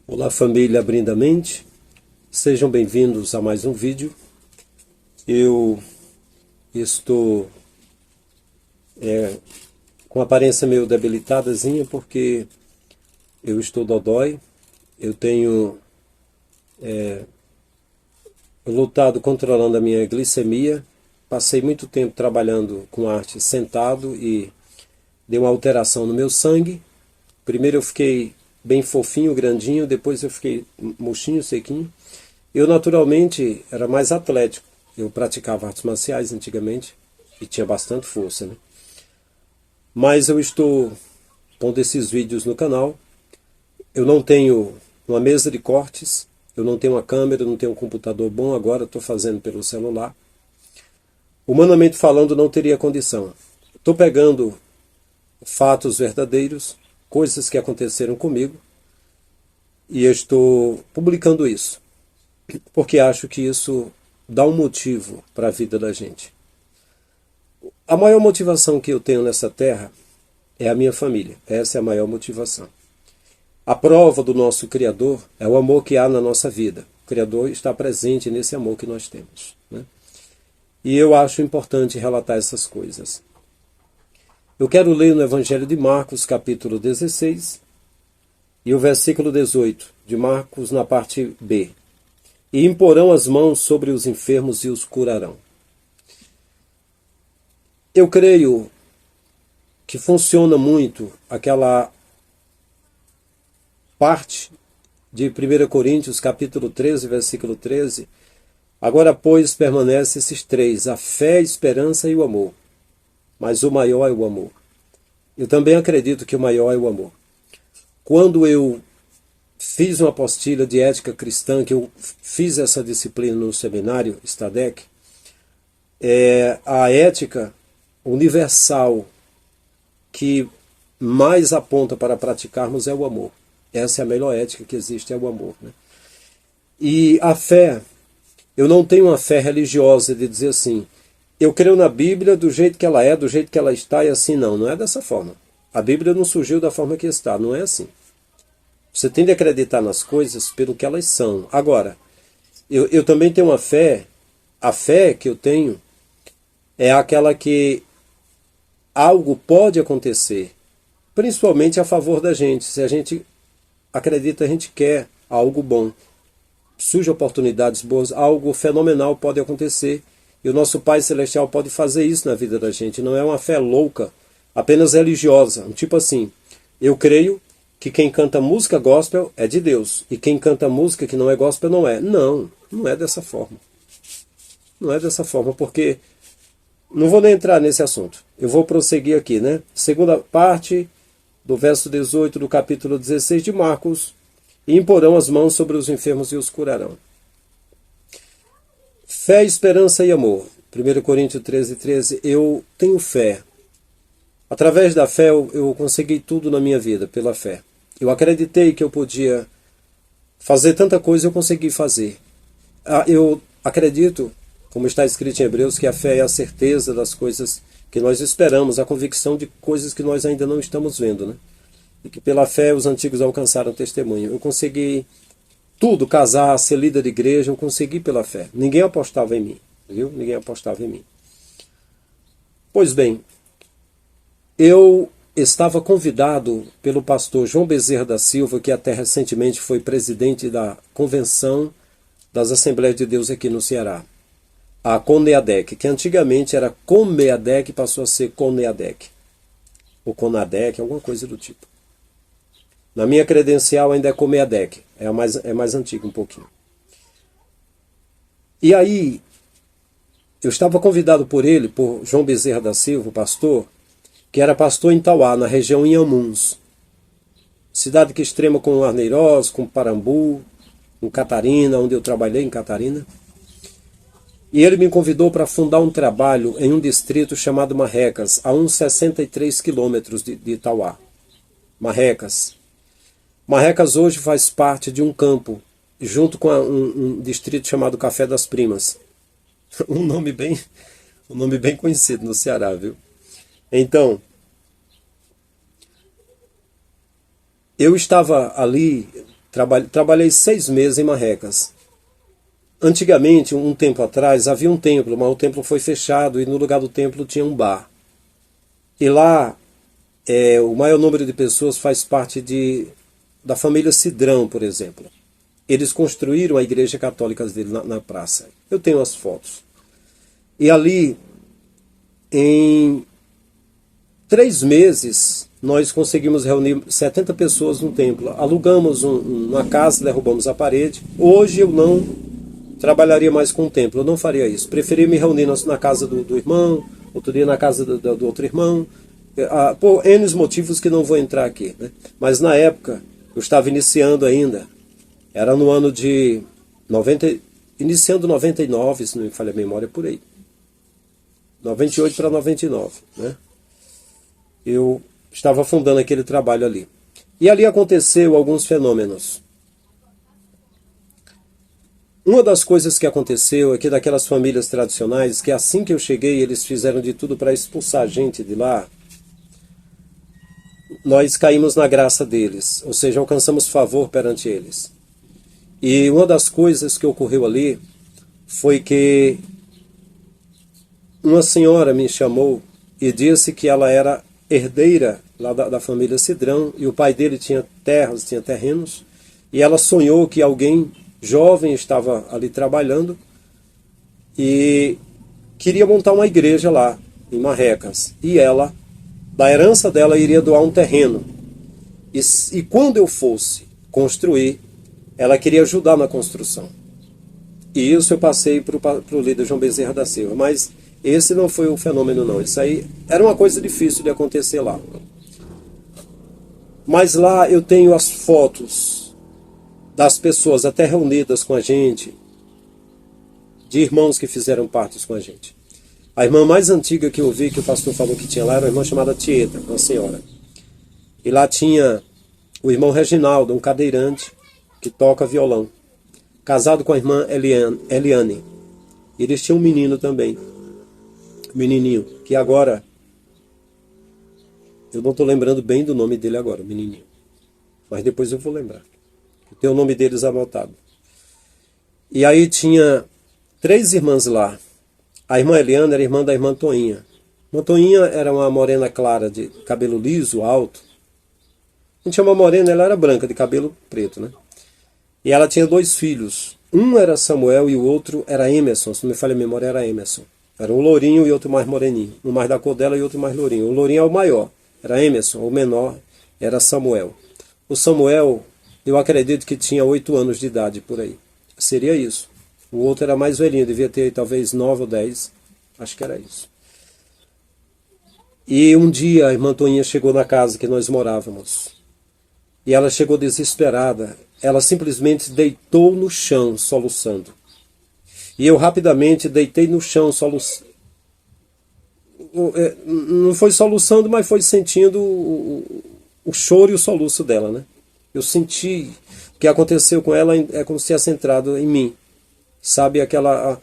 Olá família Abrindo a Mente, sejam bem-vindos a mais um vídeo. Eu estou com aparência meio debilitadazinha porque eu estou dodói. Eu tenho lutado controlando a minha glicemia. Passei muito tempo trabalhando com arte sentado e deu uma alteração no meu sangue. Primeiro eu fiquei bem fofinho, grandinho, depois eu fiquei murchinho, sequinho. Eu naturalmente era mais atlético. Eu praticava artes marciais antigamente e tinha bastante força, né? Mas eu estou pondo esses vídeos no canal. Eu não tenho uma mesa de cortes, eu não tenho uma câmera, eu não tenho um computador bom agora, estou fazendo pelo celular. Humanamente falando, não teria condição. Estou pegando fatos verdadeiros, coisas que aconteceram comigo, e eu estou publicando isso, porque acho que isso dá um motivo para a vida da gente. A maior motivação que eu tenho nessa terra é a minha família. Essa é a maior motivação. A prova do nosso Criador é o amor que há na nossa vida. O Criador está presente nesse amor que nós temos, né? E eu acho importante relatar essas coisas. Eu quero ler no Evangelho de Marcos, capítulo 16, e o versículo 18, de Marcos, na parte B. E imporão as mãos sobre os enfermos e os curarão. Eu creio que funciona muito aquela parte de 1 Coríntios, capítulo 13, versículo 13. Agora, pois, permanecem esses três, a fé, a esperança e o amor. Mas o maior é o amor. Eu também acredito que o maior é o amor. Quando eu fiz uma apostila de ética cristã, que eu fiz essa disciplina no seminário Stadec, a ética universal que mais aponta para praticarmos é o amor. Essa é a melhor ética que existe, é o amor, né? E a fé, eu não tenho uma fé religiosa de dizer assim, eu creio na Bíblia do jeito que ela é, do jeito que ela está e assim, não é dessa forma. A Bíblia não surgiu da forma que está, não é assim. Você tem de acreditar nas coisas pelo que elas são. Agora, eu também tenho uma fé, a fé que eu tenho é aquela que algo pode acontecer, principalmente a favor da gente. Se a gente acredita, a gente quer algo bom. Surgem oportunidades boas, algo fenomenal pode acontecer. E o nosso Pai Celestial pode fazer isso na vida da gente. Não é uma fé louca, apenas religiosa. Tipo assim, eu creio que quem canta música gospel é de Deus. E quem canta música que não é gospel não é. Não, não é dessa forma. Não é dessa forma, porque... Não vou nem entrar nesse assunto. Eu vou prosseguir aqui, né? Segunda parte do verso 18 do capítulo 16 de Marcos. E imporão as mãos sobre os enfermos e os curarão. Fé, esperança e amor. 1 Coríntios 13, 13. Eu tenho fé. Através da fé eu consegui tudo na minha vida, pela fé. Eu acreditei que eu podia fazer tanta coisa, eu consegui fazer. Eu acredito, como está escrito em Hebreus, que a fé é a certeza das coisas que nós esperamos, a convicção de coisas que nós ainda não estamos vendo, né? E que pela fé os antigos alcançaram testemunho. Eu consegui tudo, casar, ser líder de igreja, eu consegui pela fé. Ninguém apostava em mim, viu? Ninguém apostava em mim. Pois bem, eu estava convidado pelo pastor João Bezerra da Silva, que até recentemente foi presidente da Convenção das Assembleias de Deus aqui no Ceará, a CONEADEC, que antigamente era COMEADEC, passou a ser CONEADEC, ou CONADEC, alguma coisa do tipo. Na minha credencial ainda é COMEADEC, é mais antigo um pouquinho. E aí, eu estava convidado por ele, por João Bezerra da Silva, o pastor, que era pastor em Tauá, na região Inhamuns. Cidade que extrema com Arneiroz, com Parambu, com Catarina, onde eu trabalhei em Catarina. E ele me convidou para fundar um trabalho em um distrito chamado Marrecas, a uns 63 quilômetros de Itauá. Marrecas. Marrecas hoje faz parte de um campo, junto com um distrito chamado Café das Primas. Um nome bem conhecido no Ceará, viu? Então, eu estava ali Trabalhei 6 meses em Marrecas. Antigamente, um tempo atrás, havia um templo, mas o templo foi fechado e no lugar do templo tinha um bar. E lá, o maior número de pessoas faz parte da família Cidrão, por exemplo. Eles construíram a igreja católica dele na praça. Eu tenho as fotos. E ali, em 3 meses, nós conseguimos reunir 70 pessoas no templo. Alugamos uma casa, derrubamos a parede. Hoje eu não trabalharia mais com o templo, eu não faria isso. Preferia me reunir na casa do irmão, outro dia na casa do outro irmão, por N motivos que não vou entrar aqui, né? Mas na época, eu estava iniciando ainda, era no ano de 90, iniciando 99, se não me falha a memória, por aí. 98 para 99, né? Eu estava fundando aquele trabalho ali. E ali aconteceu alguns fenômenos. Uma das coisas que aconteceu é que daquelas famílias tradicionais, que assim que eu cheguei, eles fizeram de tudo para expulsar a gente de lá, nós caímos na graça deles, ou seja, alcançamos favor perante eles. E uma das coisas que ocorreu ali foi que uma senhora me chamou e disse que ela era herdeira lá da família Cidrão, e o pai dele tinha terras, tinha terrenos, e ela sonhou que alguém jovem estava ali trabalhando e queria montar uma igreja lá, em Marrecas. E ela, da herança dela, iria doar um terreno. E quando eu fosse construir, ela queria ajudar na construção. E isso eu passei para o líder João Bezerra da Silva. Mas esse não foi o fenômeno, não. Isso aí era uma coisa difícil de acontecer lá. Mas lá eu tenho as fotos das pessoas até reunidas com a gente, de irmãos que fizeram parte com a gente. A irmã mais antiga que eu vi, que o pastor falou que tinha lá, era uma irmã chamada Tieta, uma senhora. E lá tinha o irmão Reginaldo, um cadeirante, que toca violão, casado com a irmã Eliane. E eles tinham um menino também, um menininho, que agora, eu não estou lembrando bem do nome dele agora, o menininho. Mas depois eu vou lembrar. Eu tenho o nome deles anotado. E aí tinha 3 irmãs lá. A irmã Eliane era irmã da irmã Toinha. A Toinha era uma morena clara, de cabelo liso, alto. A gente chama morena, ela era branca, de cabelo preto, né? E ela tinha 2 filhos. Um era Samuel e o outro era Emerson. Se não me falha a memória, era Emerson. Era um lourinho e outro mais moreninho. Um mais da cor dela e outro mais lourinho. O lourinho é o maior, era Emerson. O menor era Samuel. O Samuel, eu acredito que tinha 8 anos de idade por aí. Seria isso. O outro era mais velhinho, devia ter talvez 9 ou 10. Acho que era isso. E um dia a irmã Toinha chegou na casa que nós morávamos. E ela chegou desesperada. Ela simplesmente deitou no chão, soluçando. E eu rapidamente deitei no chão, soluçando. Não foi soluçando, mas foi sentindo o choro e o soluço dela, né? Eu senti o que aconteceu com ela, é como se tivesse entrado em mim. Sabe, aquela...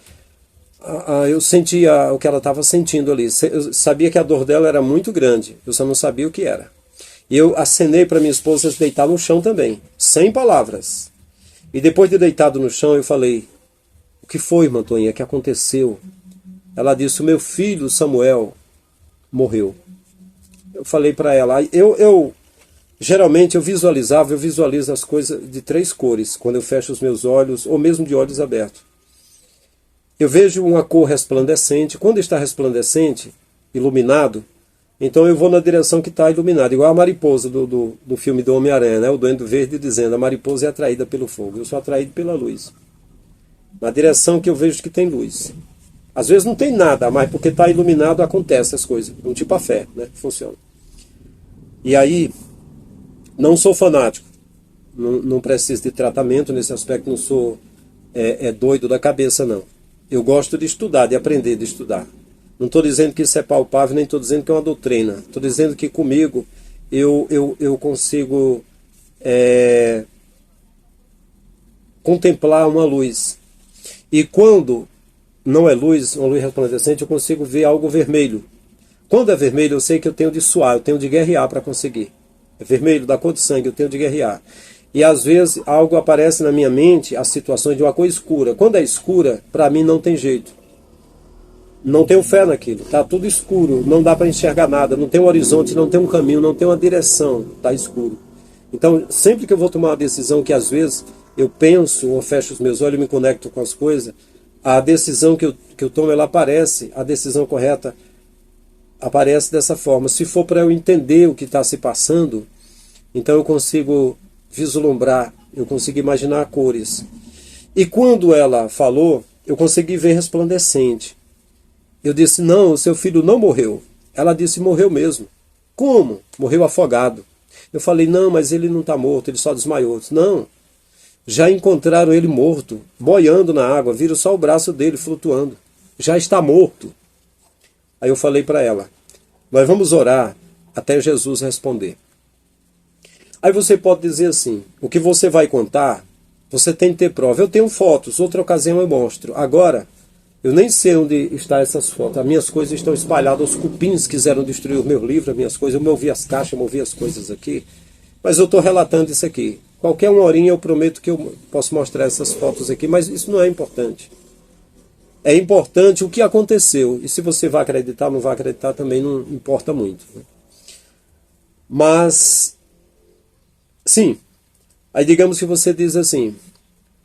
eu sentia o que ela estava sentindo ali. Eu sabia que a dor dela era muito grande. Eu só não sabia o que era. E eu acenei para minha esposa deitar no chão também, sem palavras. E depois de deitado no chão, eu falei: o que foi, irmã Toinha? O que aconteceu? Ela disse: o meu filho Samuel morreu. Eu falei para ela, geralmente eu visualizo as coisas de 3 cores, quando eu fecho os meus olhos, ou mesmo de olhos abertos. Eu vejo uma cor resplandecente. Quando está resplandecente, iluminado, então eu vou na direção que está iluminada, igual a mariposa do filme do Homem-Aranha, né? O Duende Verde dizendo: a mariposa é atraída pelo fogo, eu sou atraído pela luz. Na direção que eu vejo que tem luz. Às vezes não tem nada, mas porque está iluminado acontece as coisas. Um tipo a fé, né? Funciona. E aí, não sou fanático, não preciso de tratamento nesse aspecto, não sou doido da cabeça, não. Eu gosto de estudar, de aprender, de estudar. Não estou dizendo que isso é palpável, nem estou dizendo que é uma doutrina. Estou dizendo que comigo eu consigo contemplar uma luz. E quando não é luz, uma luz resplandecente, eu consigo ver algo vermelho. Quando é vermelho, eu sei que eu tenho de suar, eu tenho de guerrear para conseguir. É vermelho, da cor de sangue, eu tenho de guerrear. E às vezes algo aparece na minha mente, as situações de uma cor escura. Quando é escura, para mim não tem jeito. Não tenho fé naquilo. Está tudo escuro, não dá para enxergar nada, não tem um horizonte, não tem um caminho, não tem uma direção, está escuro. Então, sempre que eu vou tomar uma decisão que às vezes eu penso ou fecho os meus olhos e me conecto com as coisas, a decisão que eu tomo, ela aparece, a decisão correta aparece dessa forma. Se for para eu entender o que está se passando, então eu consigo vislumbrar, eu consigo imaginar cores. E quando ela falou, eu consegui ver resplandecente. Eu disse, não, o seu filho não morreu. Ela disse, morreu mesmo. Como? Morreu afogado. Eu falei, não, mas ele não está morto, ele só desmaiou. Disse, não, já encontraram ele morto, boiando na água, viram só o braço dele flutuando. Já está morto. Aí eu falei para ela, nós vamos orar até Jesus responder. Aí você pode dizer assim, o que você vai contar, você tem que ter prova. Eu tenho fotos, outra ocasião eu mostro. Agora, eu nem sei onde estão essas fotos. As minhas coisas estão espalhadas. Os cupins quiseram destruir o meu livro, as minhas coisas. Eu movi as caixas, movi as coisas aqui. Mas eu estou relatando isso aqui. Qualquer uma horinha eu prometo que eu posso mostrar essas fotos aqui, mas isso não é importante. É importante o que aconteceu. E se você vai acreditar ou não vai acreditar, também não importa muito. Mas, sim. Aí digamos que você diz assim,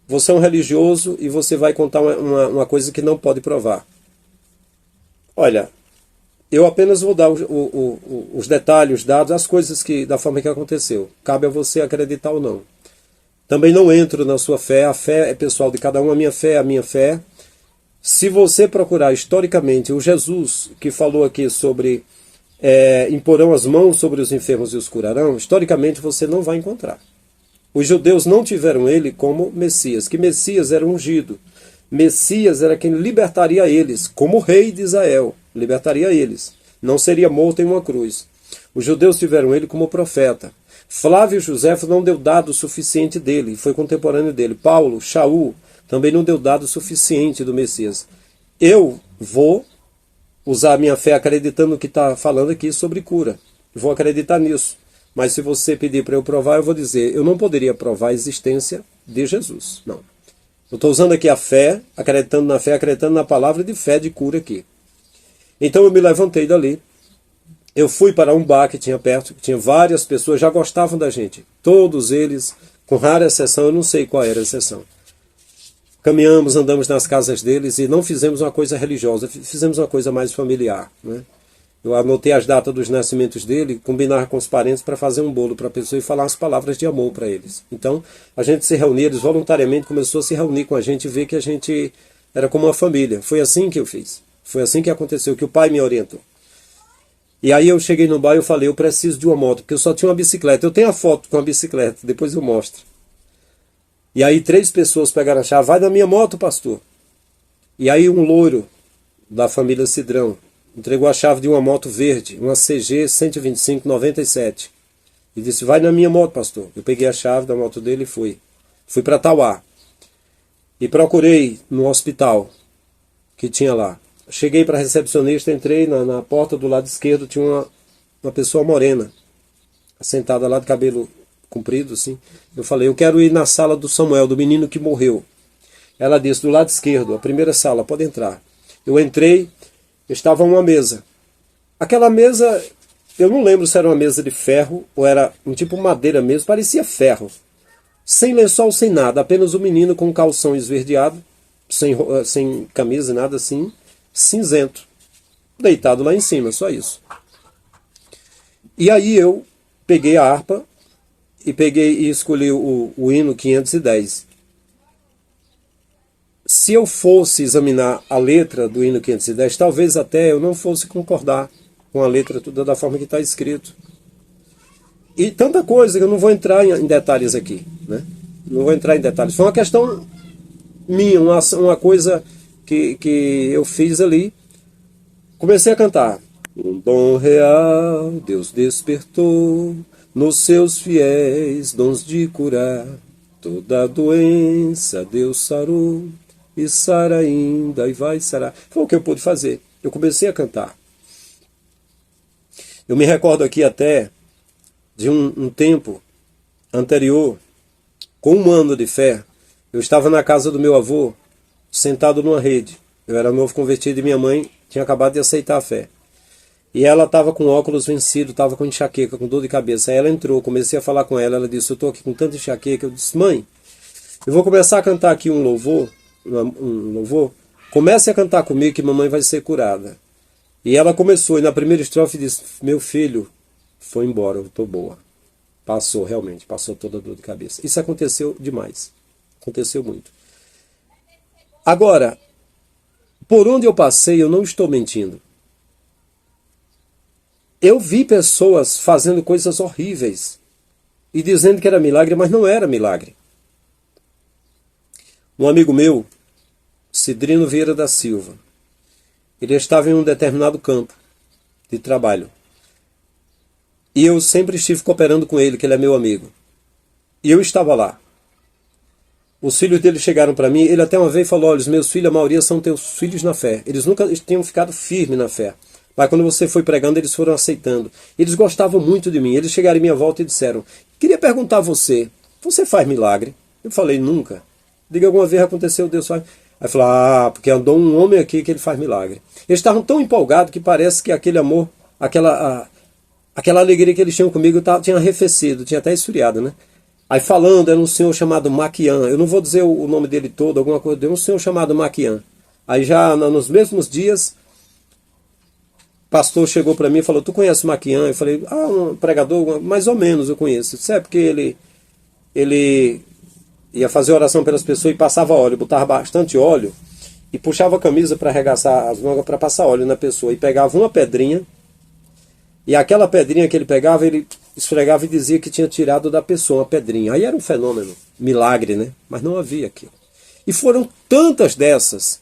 você é um religioso e você vai contar uma coisa que não pode provar. Olha, eu apenas vou dar os detalhes, os dados, as coisas da forma que aconteceu. Cabe a você acreditar ou não. Também não entro na sua fé, a fé é pessoal de cada um, a minha fé é a minha fé. Se você procurar historicamente o Jesus que falou aqui sobre imporão as mãos sobre os enfermos e os curarão, historicamente você não vai encontrar. Os judeus não tiveram ele como Messias, que Messias era ungido. Messias era quem libertaria eles, como rei de Israel, libertaria eles. Não seria morto em uma cruz. Os judeus tiveram ele como profeta. Flávio Josefo não deu dado suficiente dele, foi contemporâneo dele. Paulo, Shaul, também não deu dado suficiente do Messias. Eu vou usar a minha fé acreditando no que está falando aqui sobre cura. Vou acreditar nisso. Mas se você pedir para eu provar, eu vou dizer, eu não poderia provar a existência de Jesus. Não. Eu estou usando aqui a fé, acreditando na palavra de fé de cura aqui. Então eu me levantei dali. Eu fui para um bar que tinha perto, que tinha várias pessoas, já gostavam da gente. Todos eles, com rara exceção, eu não sei qual era a exceção. Caminhamos, andamos nas casas deles e não fizemos uma coisa religiosa, fizemos uma coisa mais familiar, né? Eu anotei as datas dos nascimentos dele, combinar com os parentes para fazer um bolo para a pessoa e falar as palavras de amor para eles. Então, a gente se reunia, eles voluntariamente começou a se reunir com a gente e ver que a gente era como uma família. Foi assim que eu fiz. Foi assim que aconteceu, que o pai me orientou. E aí eu cheguei no bar e eu falei, eu preciso de uma moto, porque eu só tinha uma bicicleta. Eu tenho a foto com a bicicleta, depois eu mostro. E aí 3 pessoas pegaram a chave, vai na minha moto, pastor. E aí um loiro da família Cidrão entregou a chave de uma moto verde, uma CG 125/97. E disse, vai na minha moto, pastor. Eu peguei a chave da moto dele e fui. Fui para Tauá. E procurei no hospital que tinha lá. Cheguei para a recepcionista, entrei na porta do lado esquerdo, tinha uma pessoa morena, sentada lá de cabelo comprido, assim. Eu falei, eu quero ir na sala do Samuel, do menino que morreu. Ela disse, do lado esquerdo, a primeira sala, pode entrar. Eu entrei, estava uma mesa. Aquela mesa, eu não lembro se era uma mesa de ferro ou era um tipo madeira mesmo, parecia ferro. Sem lençol, sem nada, apenas o menino com um calção esverdeado, sem camisa, nada assim, cinzento, deitado lá em cima, só isso. E aí eu peguei a harpa e escolhi o hino 510. Se eu fosse examinar a letra do hino 510, talvez até eu não fosse concordar com a letra toda da forma que está escrito. E tanta coisa que eu não vou entrar em detalhes aqui, né? Não vou entrar em detalhes. Foi uma questão minha, uma coisa que eu fiz ali. Comecei a cantar. Um dom real Deus despertou nos seus fiéis dons de curar. Toda doença Deus sarou e sara ainda e vai sarar. Foi o que eu pude fazer. Eu comecei a cantar. Eu me recordo aqui até de um tempo anterior Com 1 ano de fé, eu estava na casa do meu avô, sentado numa rede. Eu era novo convertido e minha mãe tinha acabado de aceitar a fé. E ela estava com óculos vencido, estava com enxaqueca, com dor de cabeça. Aí ela entrou, comecei a falar com ela, ela disse, eu estou aqui com tanta enxaqueca. Eu disse, mãe, eu vou começar a cantar aqui um louvor, comece a cantar comigo que mamãe vai ser curada. E ela começou, e na primeira estrofe disse, meu filho, foi embora, eu estou boa. Passou, realmente, passou toda a dor de cabeça. Isso aconteceu demais, aconteceu muito. Agora, por onde eu passei, eu não estou mentindo. Eu vi pessoas fazendo coisas horríveis e dizendo que era milagre, mas não era milagre. Um amigo meu, Cidrino Vieira da Silva, ele estava em um determinado campo de trabalho. E eu sempre estive cooperando com ele, que ele é meu amigo. E eu estava lá. Os filhos dele chegaram para mim, ele até uma vez falou, olha, os meus filhos, a maioria são teus filhos na fé. Eles nunca tinham ficado firmes na fé. Mas quando você foi pregando, eles foram aceitando. Eles gostavam muito de mim. Eles chegaram em minha volta e disseram, queria perguntar a você, você faz milagre? Eu falei, nunca. Diga, alguma vez aconteceu, Deus faz. Aí falou, porque andou um homem aqui que ele faz milagre. Eles estavam tão empolgados que parece que aquele amor, aquela alegria que eles tinham comigo tinha arrefecido, tinha até esfriado, né? Aí falando, era um senhor chamado Maquian. Eu não vou dizer o nome dele todo, alguma coisa, era um senhor chamado Maquian. Aí já nos mesmos dias, o pastor chegou para mim e falou, tu conhece o Maquian? Eu falei, um pregador, mais ou menos eu conheço. Isso é porque ele ia fazer oração pelas pessoas e passava óleo, botava bastante óleo e puxava a camisa para arregaçar as mangas para passar óleo na pessoa. E pegava uma pedrinha, e aquela pedrinha que ele pegava, ele esfregava e dizia que tinha tirado da pessoa uma pedrinha. Aí era um fenômeno, milagre, né? Mas não havia aquilo. E foram tantas dessas,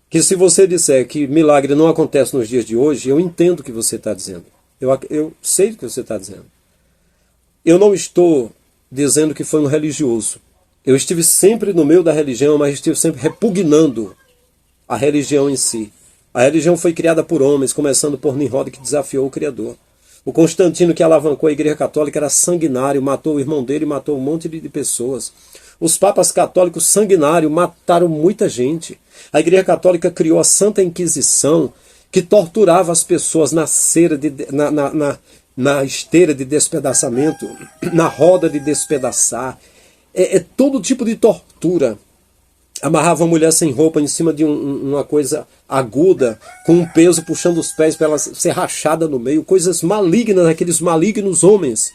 que se você disser que milagre não acontece nos dias de hoje, eu entendo o que você está dizendo. Eu sei o que você está dizendo. Eu não estou dizendo que foi um religioso. Eu estive sempre no meio da religião, mas estive sempre repugnando a religião em si. A religião foi criada por homens, começando por Nimrod, que desafiou o Criador. O Constantino, que alavancou a Igreja Católica, era sanguinário, matou o irmão dele, matou um monte de pessoas. Os papas católicos sanguinários mataram muita gente. A Igreja Católica criou a Santa Inquisição, que torturava as pessoas na esteira de despedaçamento, na roda de despedaçar. É todo tipo de tortura. Amarrava a mulher sem roupa em cima de uma coisa aguda, com um peso puxando os pés para ela ser rachada no meio. Coisas malignas, aqueles malignos homens,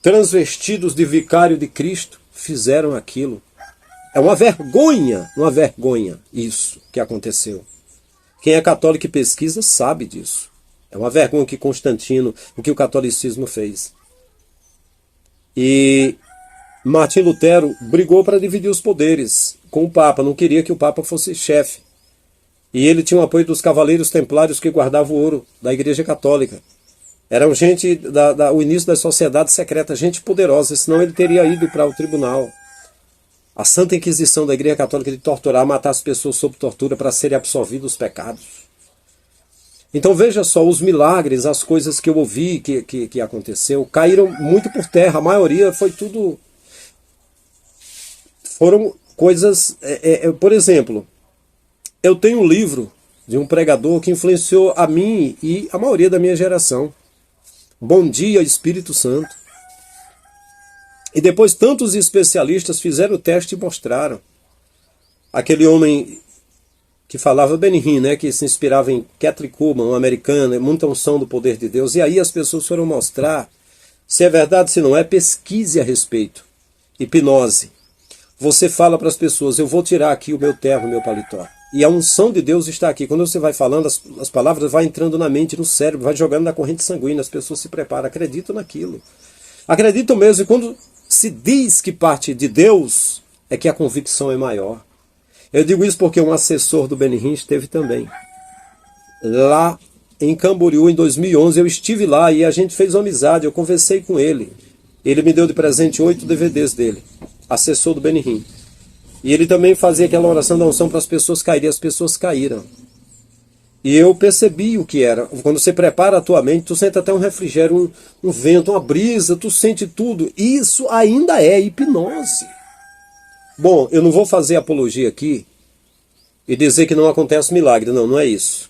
transvestidos de vicário de Cristo, fizeram aquilo. É uma vergonha isso que aconteceu. Quem é católico e pesquisa sabe disso. É uma vergonha que Constantino, o que o catolicismo fez. E Martim Lutero brigou para dividir os poderes com o Papa, não queria que o Papa fosse chefe. E ele tinha o apoio dos cavaleiros templários que guardavam o ouro da Igreja Católica. Eram gente, o início da sociedade secreta, gente poderosa, senão ele teria ido para o tribunal. A Santa Inquisição da Igreja Católica de torturar, matar as pessoas sob tortura para serem absolvidos os pecados. Então veja só, os milagres, as coisas que eu ouvi que aconteceu, caíram muito por terra. A maioria foi tudo... Foram coisas... por exemplo, eu tenho um livro de um pregador que influenciou a mim e a maioria da minha geração. Bom Dia, Espírito Santo. E depois tantos especialistas fizeram o teste e mostraram. Aquele homem que falava Benihim, né, que se inspirava em Kathryn Kuhlman, um americano, muita unção do poder de Deus. E aí as pessoas foram mostrar se é verdade, se não é, pesquise a respeito. Hipnose. Você fala para as pessoas, eu vou tirar aqui o meu terno, o meu paletó. E a unção de Deus está aqui. Quando você vai falando, as palavras vão entrando na mente, no cérebro, vai jogando na corrente sanguínea, as pessoas se preparam, acreditam naquilo. Acreditam mesmo, e quando se diz que parte de Deus, é que a convicção é maior. Eu digo isso porque um assessor do Benihim esteve também. Lá em Camboriú, em 2011, eu estive lá e a gente fez uma amizade, eu conversei com ele. Ele me deu de presente 8 DVDs dele, assessor do Benihim. E ele também fazia aquela oração da unção para as pessoas caírem, e as pessoas caíram. E eu percebi o que era. Quando você prepara a tua mente, tu sente até um refrigério, um vento, uma brisa, tu sente tudo. Isso ainda é hipnose. Bom, eu não vou fazer apologia aqui e dizer que não acontece milagre. Não, não é isso.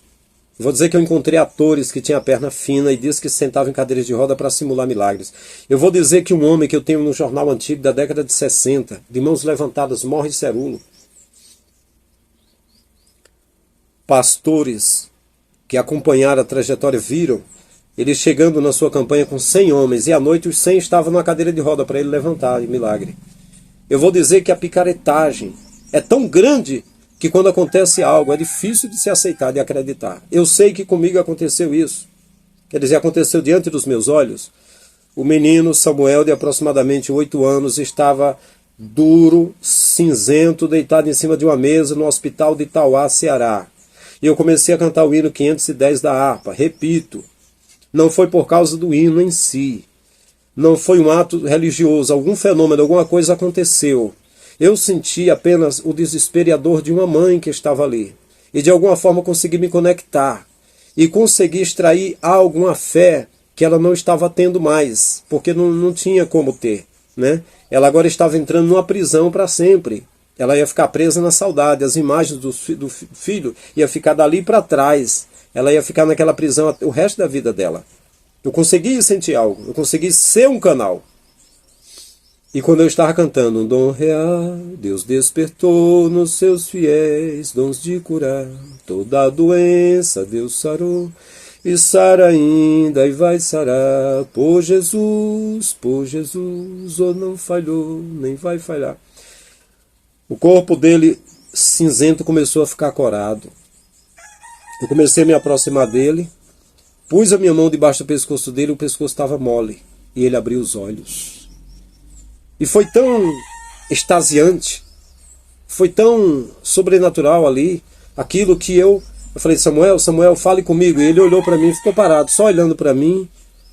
Vou dizer que eu encontrei atores que tinham a perna fina e disse que se sentavam em cadeiras de roda para simular milagres. Eu vou dizer que um homem que eu tenho no jornal antigo da década de 60, de mãos levantadas, morre de cerulo. Pastores que acompanharam a trajetória viram ele chegando na sua campanha com 100 homens e à noite os 100 estavam numa cadeira de roda para ele levantar, milagre. Eu vou dizer que a picaretagem é tão grande que quando acontece algo é difícil de se aceitar, de acreditar. Eu sei que comigo aconteceu isso. Quer dizer, aconteceu diante dos meus olhos. O menino Samuel, de aproximadamente 8 anos, estava duro, cinzento, deitado em cima de uma mesa no hospital de Itauá, Ceará. E eu comecei a cantar o hino 510 da harpa. Repito, não foi por causa do hino em si. Não foi um ato religioso, algum fenômeno, alguma coisa aconteceu. Eu senti apenas o desespero e a dor de uma mãe que estava ali. E de alguma forma consegui me conectar. E consegui extrair alguma fé que ela não estava tendo mais. Porque não tinha como ter. Né? Ela agora estava entrando numa prisão para sempre. Ela ia ficar presa na saudade. As imagens do filho ia ficar dali para trás. Ela ia ficar naquela prisão o resto da vida dela. Eu consegui sentir algo. Eu consegui ser um canal. E quando eu estava cantando um dom real, Deus despertou nos seus fiéis dons de curar. Toda doença Deus sarou, e sara ainda e vai sarar. Por Jesus, oh não falhou, nem vai falhar. O corpo dele cinzento começou a ficar corado. Eu comecei a me aproximar dele, pus a minha mão debaixo do pescoço dele, o pescoço estava mole, e ele abriu os olhos. E foi tão extasiante, foi tão sobrenatural ali, aquilo que eu falei, Samuel, fale comigo. E ele olhou para mim e ficou parado, só olhando para mim,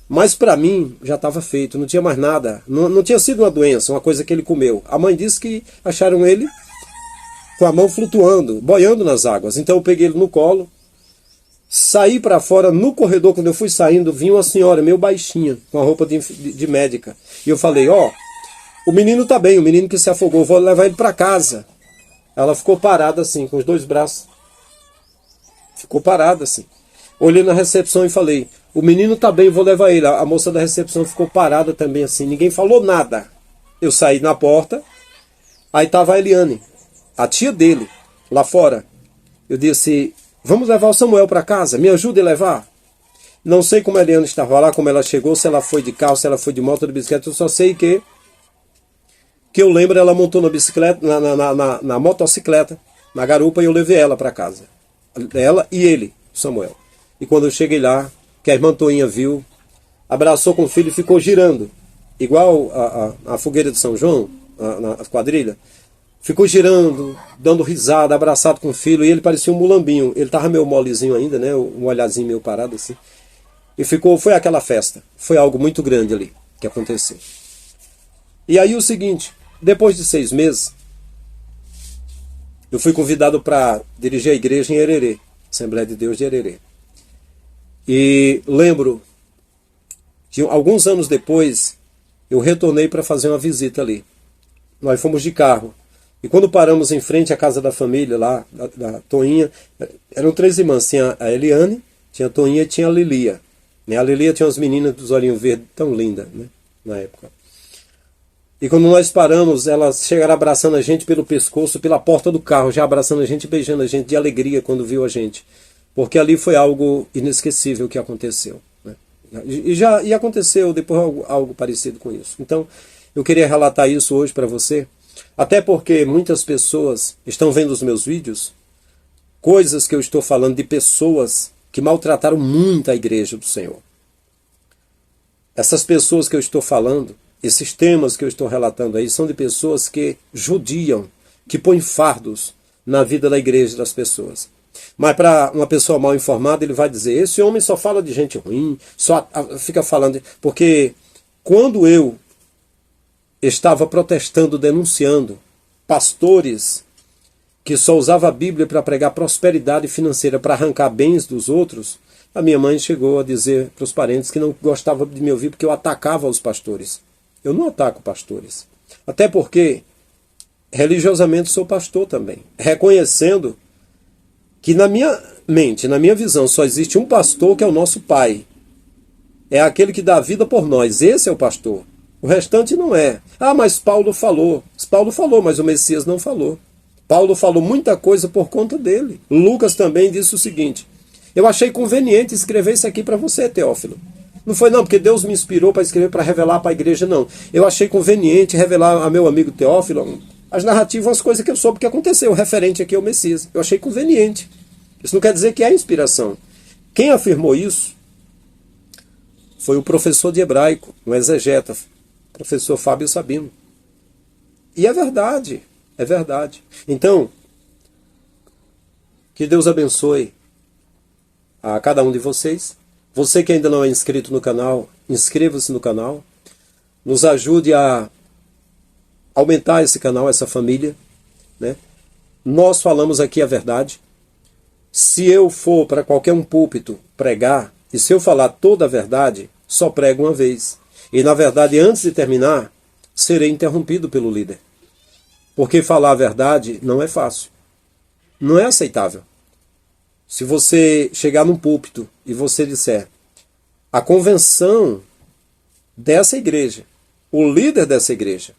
mas para mim já estava feito, não tinha mais nada, não tinha sido uma doença, uma coisa que ele comeu. A mãe disse que acharam ele com a mão flutuando, boiando nas águas. Então eu peguei ele no colo, saí para fora, no corredor, quando eu fui saindo, vinha uma senhora meio baixinha, com a roupa de médica. E eu falei, o menino tá bem, o menino que se afogou, vou levar ele para casa. Ela ficou parada assim, com os dois braços. Ficou parada assim. Olhei na recepção e falei, o menino tá bem, vou levar ele. A moça da recepção ficou parada também assim, ninguém falou nada. Eu saí na porta, aí tava a Eliane, a tia dele, lá fora. Eu disse, vamos levar o Samuel para casa, me ajude a levar. Não sei como a Eliane estava lá, como ela chegou, se ela foi de carro, se ela foi de moto ou de bicicleta, eu só sei que eu lembro, ela montou na bicicleta, na motocicleta, na garupa, e eu levei ela para casa. Ela e ele, Samuel. E quando eu cheguei lá, que a irmã Toinha viu, abraçou com o filho e ficou girando, igual a fogueira de São João, na quadrilha, ficou girando, dando risada, abraçado com o filho, e ele parecia um mulambinho. Ele estava meio molezinho ainda, né, um olhazinho meio parado assim. E foi aquela festa. Foi algo muito grande ali que aconteceu. E aí o seguinte, depois de 6 meses, eu fui convidado para dirigir a igreja em Hererê, Assembleia de Deus de Hererê. E lembro que alguns anos depois, eu retornei para fazer uma visita ali. Nós fomos de carro. E quando paramos em frente à casa da família lá, da Toinha, eram 3 irmãs, tinha a Eliane, tinha a Toinha e tinha a Lilia. A Lilia tinha umas meninas dos olhinhos verdes, tão lindas, né, na época. E quando nós paramos, elas chegaram abraçando a gente pelo pescoço, pela porta do carro, já abraçando a gente e beijando a gente de alegria quando viu a gente. Porque ali foi algo inesquecível que aconteceu. Né? E aconteceu depois algo parecido com isso. Então, eu queria relatar isso hoje para você, até porque muitas pessoas estão vendo os meus vídeos, coisas que eu estou falando de pessoas que maltrataram muito a igreja do Senhor. Essas pessoas que eu estou falando, esses temas que eu estou relatando aí, são de pessoas que judiam, que põem fardos na vida da igreja das pessoas. Mas para uma pessoa mal informada, ele vai dizer, esse homem só fala de gente ruim, só fica falando... Porque quando eu estava protestando, denunciando pastores que só usava a Bíblia para pregar prosperidade financeira, para arrancar bens dos outros, a minha mãe chegou a dizer para os parentes que não gostava de me ouvir porque eu atacava os pastores. Eu não ataco pastores. Até porque, religiosamente, sou pastor também. Reconhecendo que na minha mente, na minha visão, só existe um pastor que é o nosso pai. É aquele que dá a vida por nós. Esse é o pastor. O restante não é. Ah, mas Paulo falou. Paulo falou, mas o Messias não falou. Paulo falou muita coisa por conta dele. Lucas também disse o seguinte: eu achei conveniente escrever isso aqui para você, Teófilo. Não foi não, porque Deus me inspirou para escrever, para revelar para a igreja, não. Eu achei conveniente revelar a meu amigo Teófilo as narrativas, as coisas que eu soube que aconteceu, referente aqui ao Messias. Eu achei conveniente. Isso não quer dizer que é inspiração. Quem afirmou isso foi o professor de hebraico, um exegeta, professor Fábio Sabino. E é verdade, é verdade. Então, que Deus abençoe a cada um de vocês. Você que ainda não é inscrito no canal, inscreva-se no canal. Nos ajude a aumentar esse canal, essa família, né? Nós falamos aqui a verdade. Se eu for para qualquer um púlpito pregar, e se eu falar toda a verdade, só prego uma vez. E na verdade, antes de terminar, serei interrompido pelo líder. Porque falar a verdade não é fácil. Não é aceitável. Se você chegar num púlpito e você disser: a convenção dessa igreja, o líder dessa igreja,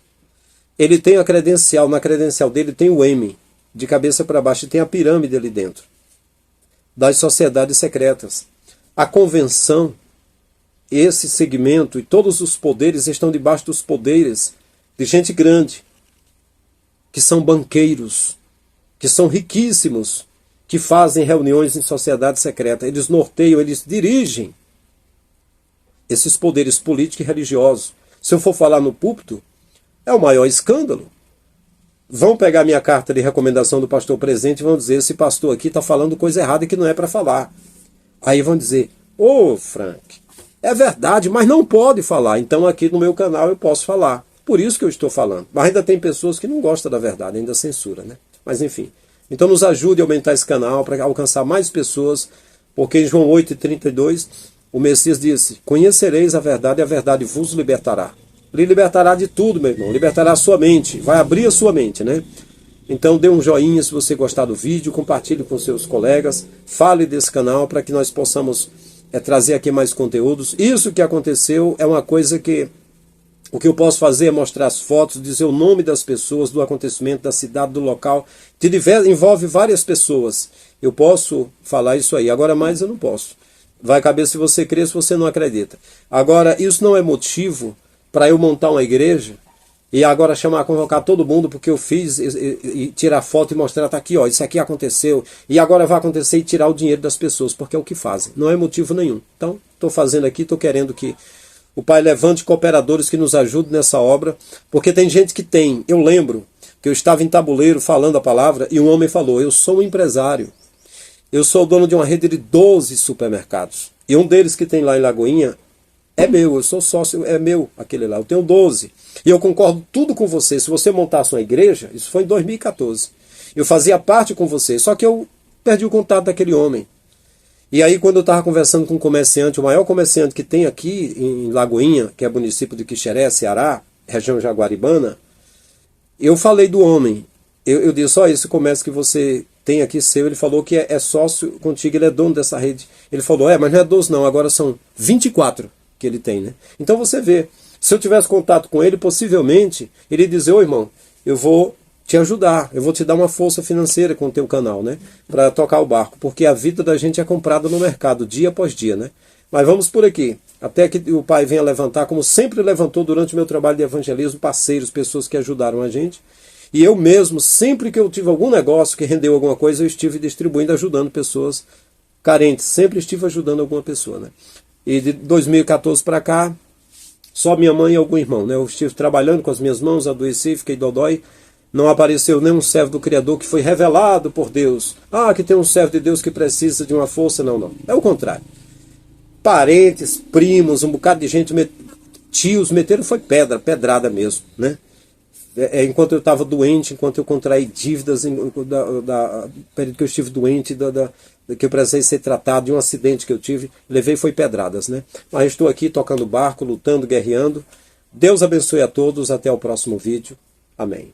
ele tem a credencial, na credencial dele tem o M, de cabeça para baixo, e tem a pirâmide ali dentro, das sociedades secretas. A convenção, esse segmento e todos os poderes estão debaixo dos poderes de gente grande, que são banqueiros, que são riquíssimos, que fazem reuniões em sociedade secreta. Eles norteiam, eles dirigem esses poderes políticos e religiosos. Se eu for falar no púlpito, é o maior escândalo. Vão pegar minha carta de recomendação do pastor presente e vão dizer: esse pastor aqui está falando coisa errada que não é para falar. Aí vão dizer: ô Frank, é verdade, mas não pode falar. Então aqui no meu canal eu posso falar. Por isso que eu estou falando. Mas ainda tem pessoas que não gostam da verdade, ainda censura, né? Mas enfim. Então nos ajude a aumentar esse canal para alcançar mais pessoas, porque em João 8,32 o Messias disse: conhecereis a verdade e a verdade vos libertará. Ele libertará de tudo, meu irmão. Libertará a sua mente. Vai abrir a sua mente, né? Então dê um joinha se você gostar do vídeo, compartilhe com seus colegas, fale desse canal para que nós possamos trazer aqui mais conteúdos. Isso que aconteceu é uma coisa que o que eu posso fazer é mostrar as fotos, dizer o nome das pessoas, do acontecimento, da cidade, do local, que envolve várias pessoas. Eu posso falar isso aí, agora mais eu não posso. Vai caber se você crê, se você não acredita. Agora, isso não é motivo para eu montar uma igreja e agora convocar todo mundo porque eu fiz e tirar foto e mostrar: tá aqui, ó, isso aqui aconteceu e agora vai acontecer, e tirar o dinheiro das pessoas, porque é o que fazem. Não é motivo nenhum. Então, estou fazendo aqui, estou querendo que o Pai levante cooperadores que nos ajudem nessa obra, porque tem gente que tem. Eu lembro que eu estava em Tabuleiro falando a palavra e um homem falou: eu sou um empresário, eu sou dono de uma rede de 12 supermercados e um deles que tem lá em Lagoinha é meu, eu sou sócio, é meu aquele lá, eu tenho 12. E eu concordo tudo com você. Se você montasse uma igreja, isso foi em 2014, eu fazia parte com você, só que eu perdi o contato daquele homem. E aí quando eu estava conversando com um comerciante, o maior comerciante que tem aqui em Lagoinha, que é município de Quixeré, Ceará, região jaguaribana, eu falei do homem. Eu disse: ó, esse comércio que você tem aqui seu, ele falou que é sócio contigo, ele é dono dessa rede. Ele falou: mas não é 12 não, agora são 24 que ele tem, né? Então você vê, se eu tivesse contato com ele, possivelmente ele ia dizer: ô irmão, eu vou te ajudar, eu vou te dar uma força financeira com o teu canal, né? Para tocar o barco, porque a vida da gente é comprada no mercado, dia após dia, né? Mas vamos por aqui, até que o Pai venha levantar, como sempre levantou durante o meu trabalho de evangelismo, parceiros, pessoas que ajudaram a gente. E eu mesmo, sempre que eu tive algum negócio que rendeu alguma coisa, eu estive distribuindo, ajudando pessoas carentes, sempre estive ajudando alguma pessoa, né? E de 2014 para cá, só minha mãe e algum irmão, né? Eu estive trabalhando com as minhas mãos, adoeci, fiquei dodói. Não apareceu nenhum servo do Criador que foi revelado por Deus. Ah, que tem um servo de Deus que precisa de uma força. Não, não. É o contrário. Parentes, primos, um bocado de gente, tios, meteram foi pedrada mesmo, né? enquanto eu estava doente, enquanto eu contraí dívidas, período que eu estive doente, que eu precisei ser tratado de um acidente que eu tive, levei foi pedradas, né? Mas estou aqui tocando barco, lutando, guerreando. Deus abençoe a todos, até o próximo vídeo. Amém.